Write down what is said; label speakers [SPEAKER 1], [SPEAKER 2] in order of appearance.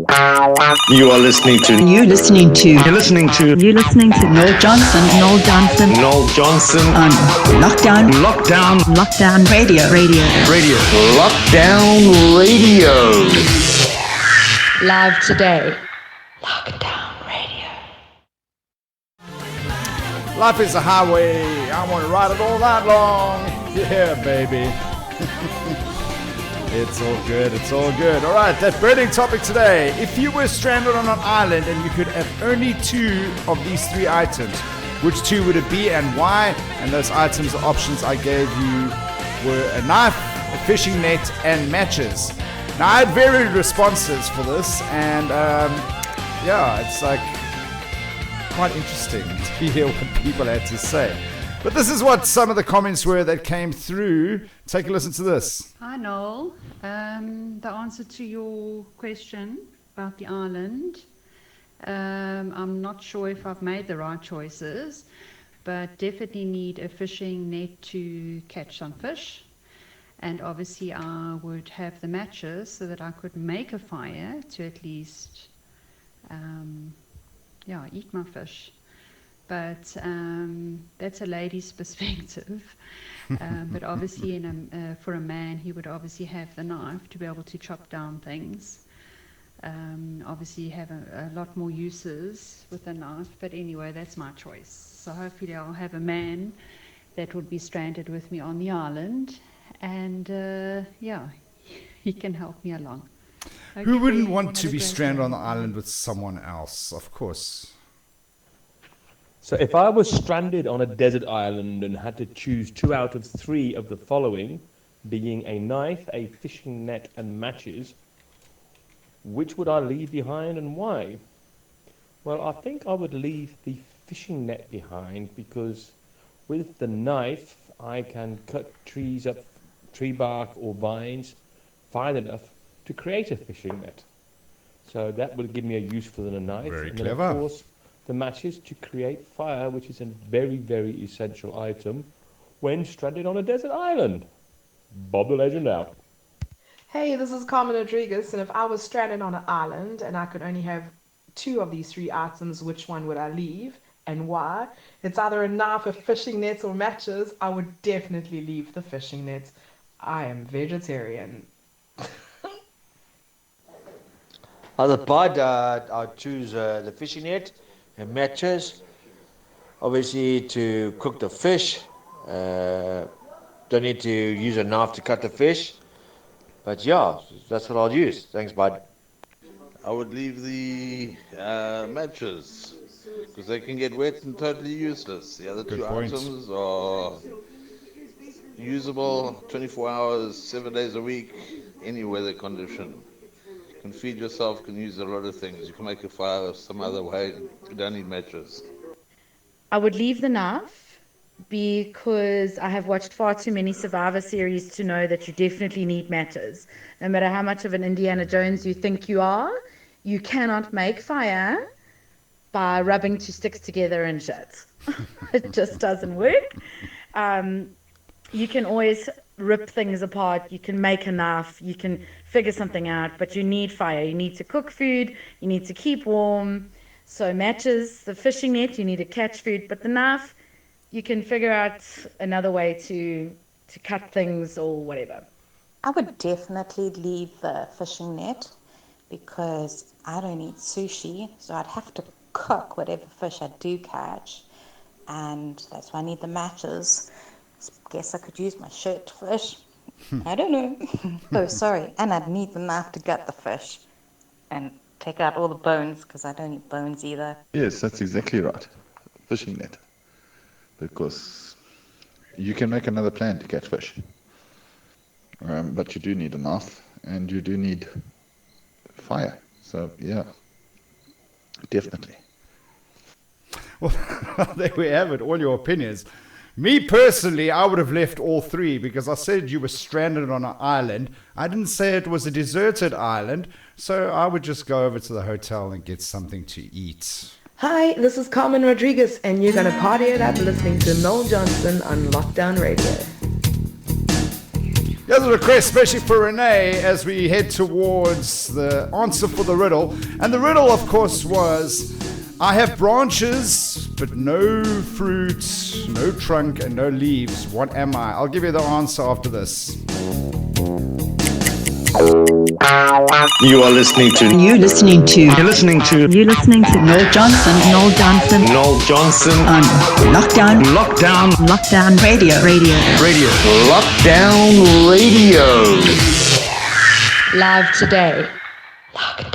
[SPEAKER 1] You are listening to.
[SPEAKER 2] You're listening to.
[SPEAKER 1] You're listening to.
[SPEAKER 2] You're listening to Noel Johnson. Noel Johnson.
[SPEAKER 1] Noel Johnson
[SPEAKER 2] On Lockdown.
[SPEAKER 1] Lockdown.
[SPEAKER 2] Lockdown Radio. Radio.
[SPEAKER 1] Radio. Lockdown Radio.
[SPEAKER 3] Live today.
[SPEAKER 2] Lockdown Radio.
[SPEAKER 4] Life is a highway. I want to ride it all night long. Yeah, baby. It's all good. It's all good. All right, that burning topic today. If you were stranded on an island and you could have only two of these three items, which two would it be and why? And those items, the options I gave you were a knife, a fishing net, and matches. Now, I had varied responses for this, and yeah, it's like quite interesting to hear what people had to say. But this is what some of the comments were that came through. Take a listen to this.
[SPEAKER 5] Hi, Noel. The answer to your question about the island, I'm not sure if I've made the right choices, but definitely need a fishing net to catch some fish. And obviously I would have the matches so that I could make a fire to at least, eat my fish. But that's a lady's perspective. But obviously, for a man, he would obviously have the knife to be able to chop down things. Obviously, you have a lot more uses with a knife. But anyway, that's my choice. So hopefully, I'll have a man that would be stranded with me on the island, and he can help me along. Okay,
[SPEAKER 4] Who wouldn't want to be stranded on the island with someone else? Of course.
[SPEAKER 6] So if I was stranded on a desert island and had to choose 2 out of 3 of the following, being a knife, a fishing net, and matches, which would I leave behind and why? Well, I think I would leave the fishing net behind because with the knife, I can cut trees up, tree bark or vines fine enough to create a fishing net. So that would give me a use for the knife.
[SPEAKER 4] Very
[SPEAKER 6] and
[SPEAKER 4] clever.
[SPEAKER 6] Then, of course, the matches to create fire, which is a very, very essential item when stranded on a desert island. Bob the Legend out.
[SPEAKER 7] Hey, this is Carmen Rodriguez, and if I was stranded on an island and I could only have 2 of these 3 items, which one would I leave and why? It's either a knife, a fishing net, or matches. I would definitely leave the fishing net. I am vegetarian.
[SPEAKER 8] As a bud, I'd choose the fishing net and matches, obviously to cook the fish. Don't need to use a knife to cut the fish, but yeah, that's what I'll use. Thanks, bud.
[SPEAKER 9] I would leave the matches because they can get wet and totally useless. The other
[SPEAKER 4] Good
[SPEAKER 9] 2
[SPEAKER 4] point.
[SPEAKER 9] items are usable 24 hours, 7 days a week, any weather condition. You can feed yourself, can use a lot of things. You can make a fire some other way. You don't need matches.
[SPEAKER 3] I would leave the knife because I have watched far too many Survivor series to know that you definitely need matches. No matter how much of an Indiana Jones you think you are, you cannot make fire by rubbing 2 sticks together and shit. It just doesn't work. You can always rip things apart. You can make a knife. You can figure something out, but you need fire. You need to cook food. You need to keep warm. So matches, the fishing net, you need to catch food, but the knife, you can figure out another way to cut things or whatever.
[SPEAKER 10] I would definitely leave the fishing net because I don't eat sushi, so I'd have to cook whatever fish I do catch, and that's why I need the matches. Guess I could use my shirt to fish. I don't know. Oh, sorry. And I'd need the knife to gut the fish and take out all the bones because I don't eat bones either.
[SPEAKER 11] Yes, that's exactly right. Fishing net. Because you can make another plan to catch fish. But you do need a knife and you do need fire. So, yeah, definitely.
[SPEAKER 4] Well, there we have it. All your opinions. Me personally, I would have left all 3 because I said you were stranded on an island. I didn't say it was a deserted island, so I would just go over to the hotel and get something to eat.
[SPEAKER 7] Hi, this is Carmen Rodriguez, and you're going to party it up listening to Noel Johnson on Lockdown Radio.
[SPEAKER 4] Here's a request, especially for Renee, as we head towards the answer for the riddle. And the riddle, of course, was, I have branches, but no fruit, no trunk, and no leaves. What am I? I'll give you the answer after this.
[SPEAKER 1] You are listening to.
[SPEAKER 2] You're listening to.
[SPEAKER 1] You're listening to.
[SPEAKER 2] You're listening to Noel Johnson. Noel Johnson
[SPEAKER 1] Noel Johnson
[SPEAKER 2] on Lockdown Radio.
[SPEAKER 1] Lockdown Radio.
[SPEAKER 2] Live today.
[SPEAKER 10] Lockdown.